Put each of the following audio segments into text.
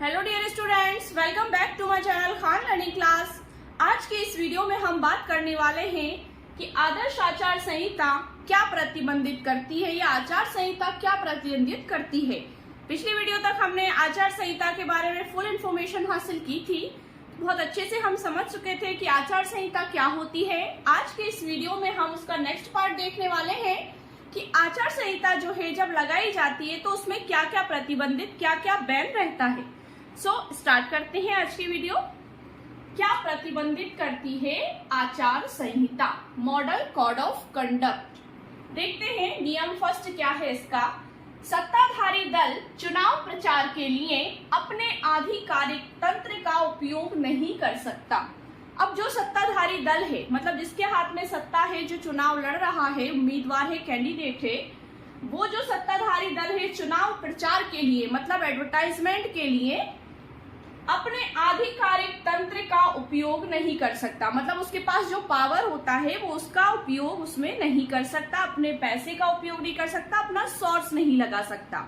Hello dear students, welcome back to my channel Khan learning class. आज के इस video में हम बात करने वाले हैं कि आदर्श आचार संहिता क्या प्रतिबंधित करती है या आचार संहिता क्या प्रतिबंधित करती है। पिछली वीडियो तक हमने आचार संहिता के बारे में फुल इन्फॉर्मेशन हासिल की थी, बहुत अच्छे से हम समझ चुके थे कि आचार संहिता क्या होती है। आज के इस वीडियो में हम उसका नेक्स्ट पार्ट देखने वाले हैं कि आचार संहिता जो है जब लगाई जाती है तो उसमें क्या क्या प्रतिबंधित, क्या क्या बैन रहता है। स्टार्ट करते हैं आज की वीडियो। क्या प्रतिबंधित करती है आचार संहिता? Model code of conduct. देखते हैं नियम फर्स्ट क्या है इसका। सत्ताधारी दल चुनाव प्रचार के लिए अपने आधिकारिक तंत्र का उपयोग नहीं कर सकता। अब जो सत्ताधारी दल है, मतलब जिसके हाथ में सत्ता है, जो चुनाव लड़ रहा है, उम्मीदवार है, कैंडिडेट है, वो जो सत्ताधारी दल है चुनाव प्रचार के लिए, मतलब एडवर्टाइजमेंट के लिए अपने आधिकारिक तंत्र का उपयोग नहीं कर सकता। मतलब उसके पास जो पावर होता है वो उसका उपयोग उसमें नहीं कर सकता, अपने पैसे का उपयोग नहीं कर सकता, अपना सोर्स नहीं लगा सकता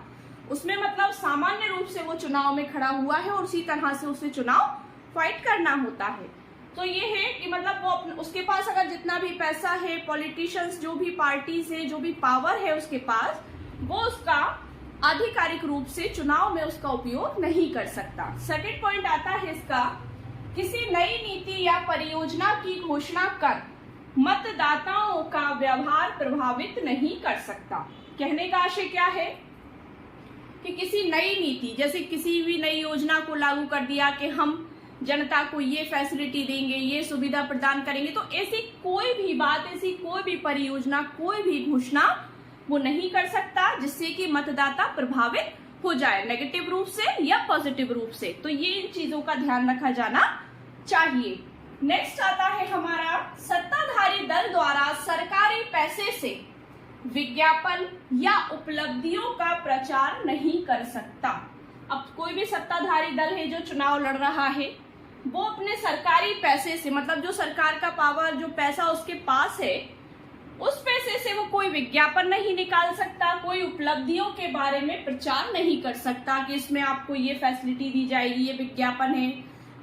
उसमें। मतलब सामान्य रूप से वो चुनाव में खड़ा हुआ है और उसी तरह से उसे चुनाव फाइट करना होता है। तो ये है कि मतलब वो उसके पास अगर जितना भी पैसा है, पॉलिटिशियंस जो भी पार्टीज है, जो भी पावर है उसके पास, वो उसका आधिकारिक रूप से चुनाव में उसका उपयोग नहीं कर सकता। सेकंड पॉइंट आता है इसका, किसी नई नीति या परियोजना की घोषणा कर मतदाताओं का व्यवहार प्रभावित नहीं कर सकता। कहने का आशय क्या है कि किसी नई नीति, जैसे किसी भी नई योजना को लागू कर दिया कि हम जनता को ये फैसिलिटी देंगे, ये सुविधा प्रदान करेंगे, तो ऐसी कोई भी बात, ऐसी कोई भी परियोजना, कोई भी घोषणा वो नहीं कर सकता जिससे कि मतदाता प्रभावित हो जाए, नेगेटिव रूप से या पॉजिटिव रूप से। तो ये इन चीजों का ध्यान रखा जाना चाहिए। नेक्स्ट आता है हमारा, सत्ताधारी दल द्वारा सरकारी पैसे से विज्ञापन या उपलब्धियों का प्रचार नहीं कर सकता। अब कोई भी सत्ताधारी दल है जो चुनाव लड़ रहा है, वो अपने सरकारी पैसे से, मतलब जो सरकार का पावर, जो पैसा उसके पास है, उस पैसे से वो कोई विज्ञापन नहीं निकाल सकता, कोई उपलब्धियों के बारे में प्रचार नहीं कर सकता कि इसमें आपको ये फैसिलिटी दी जाएगी, ये विज्ञापन है,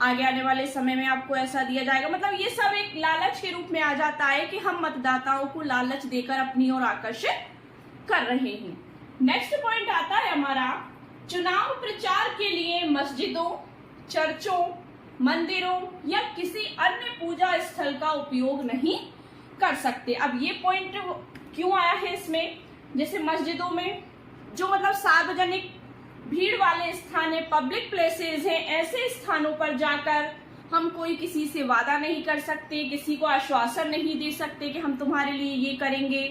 आगे आने वाले समय में आपको ऐसा दिया जाएगा। मतलब ये सब एक लालच के रूप में आ जाता है कि हम मतदाताओं को लालच देकर अपनी ओर आकर्षित कर रहे हैं। नेक्स्ट पॉइंट आता है हमारा, चुनाव प्रचार के लिए मस्जिदों, चर्चों, मंदिरों या किसी अन्य पूजा स्थल का उपयोग नहीं कर सकते। अब ये पॉइंट क्यों आया है इसमें, जैसे मस्जिदों में जो मतलब सार्वजनिक भीड़ वाले स्थान है, पब्लिक प्लेसेस हैं, ऐसे स्थानों पर जाकर हम कोई किसी से वादा नहीं कर सकते, किसी को आश्वासन नहीं दे सकते कि हम तुम्हारे लिए ये करेंगे,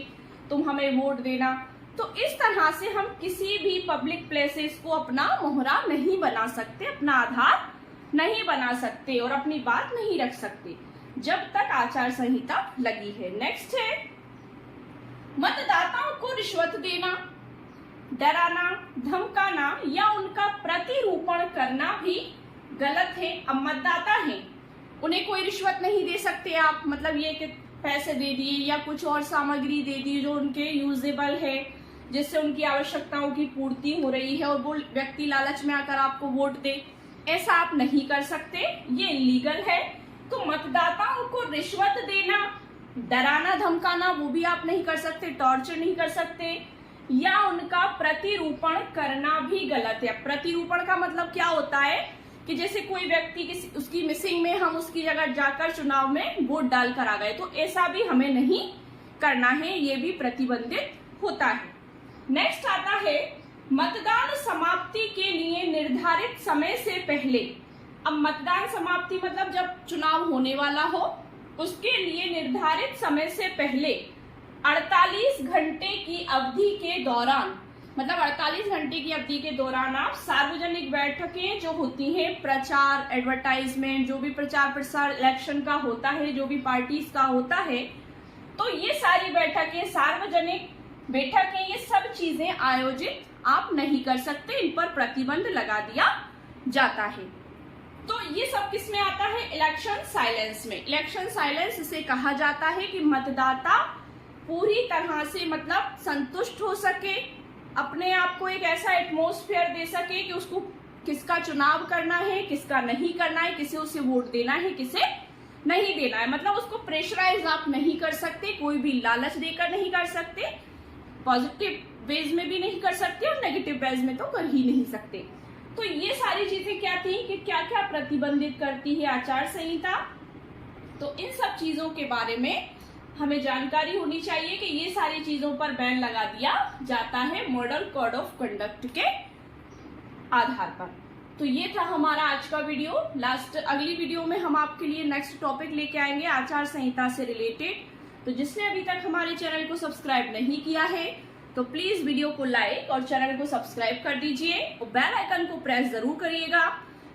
तुम हमें वोट देना। तो इस तरह से हम किसी भी पब्लिक प्लेसेस को अपना मोहरा नहीं बना सकते, अपना आधार नहीं बना सकते और अपनी बात नहीं रख सकते जब तक आचार संहिता लगी है। नेक्स्ट है, मतदाताओं को रिश्वत देना, डराना, धमकाना या उनका प्रतिरूपण करना भी गलत है। अब मतदाता हैं, उन्हें कोई रिश्वत नहीं दे सकते आप, मतलब ये कि पैसे दे दिए या कुछ और सामग्री दे दी जो उनके यूजेबल है, जिससे उनकी आवश्यकताओं की पूर्ति हो रही है और वो व्यक्ति लालच में आकर आपको वोट दे, ऐसा आप नहीं कर सकते, ये इलीगल है। तो मतदाताओं को रिश्वत देना, डराना, धमकाना वो भी आप नहीं कर सकते, टॉर्चर नहीं कर सकते, या उनका प्रतिरूपण करना भी गलत है। प्रतिरूपण का मतलब क्या होता है कि जैसे कोई व्यक्ति उसकी मिसिंग में हम उसकी जगह जाकर चुनाव में वोट डालकर आ गए, तो ऐसा भी हमें नहीं करना है, ये भी प्रतिबंधित होता है। नेक्स्ट आता है, मतदान समाप्ति के लिए निर्धारित समय से पहले। अब मतदान समाप्ति मतलब जब चुनाव होने वाला हो, उसके लिए निर्धारित समय से पहले 48 घंटे की अवधि के दौरान, मतलब 48 घंटे की अवधि के दौरान आप सार्वजनिक बैठकें जो होती हैं, प्रचार, एडवर्टाइजमेंट, जो भी प्रचार प्रसार इलेक्शन का होता है, जो भी पार्टीज का होता है, तो ये सारी बैठकें, सार्वजनिक बैठकें, ये सब चीजें आयोजित आप नहीं कर सकते, इन पर प्रतिबंध लगा दिया जाता है। तो ये सब किस में आता है? इलेक्शन साइलेंस में। इलेक्शन साइलेंस इसे कहा जाता है कि मतदाता पूरी तरह से मतलब संतुष्ट हो सके, अपने आप को एक ऐसा एटमॉस्फेयर दे सके कि उसको किसका चुनाव करना है, किसका नहीं करना है, किसे उसे वोट देना है, किसे नहीं देना है। मतलब उसको प्रेशराइज आप नहीं कर सकते, कोई भी लालच देकर नहीं कर सकते, पॉजिटिव वेज में भी नहीं कर सकते और नेगेटिव वेज में तो कर ही नहीं सकते। तो ये सारी चीजें क्या थी कि क्या क्या प्रतिबंधित करती है आचार संहिता, तो इन सब चीजों के बारे में हमें जानकारी होनी चाहिए कि ये सारी चीजों पर बैन लगा दिया जाता है मॉडल कोड ऑफ कंडक्ट के आधार पर। तो ये था हमारा आज का वीडियो। अगली वीडियो में हम आपके लिए नेक्स्ट टॉपिक लेके आएंगे आचार संहिता से रिलेटेड। तो जिसने अभी तक हमारे चैनल को सब्सक्राइब नहीं किया है तो प्लीज वीडियो को लाइक और चैनल को सब्सक्राइब कर दीजिए और बेल आइकन को प्रेस जरूर करिएगा,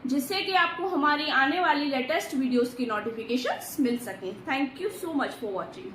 जिससे कि आपको हमारी आने वाली लेटेस्ट वीडियोस की नोटिफिकेशंस मिल सके। Thank you so much for watching.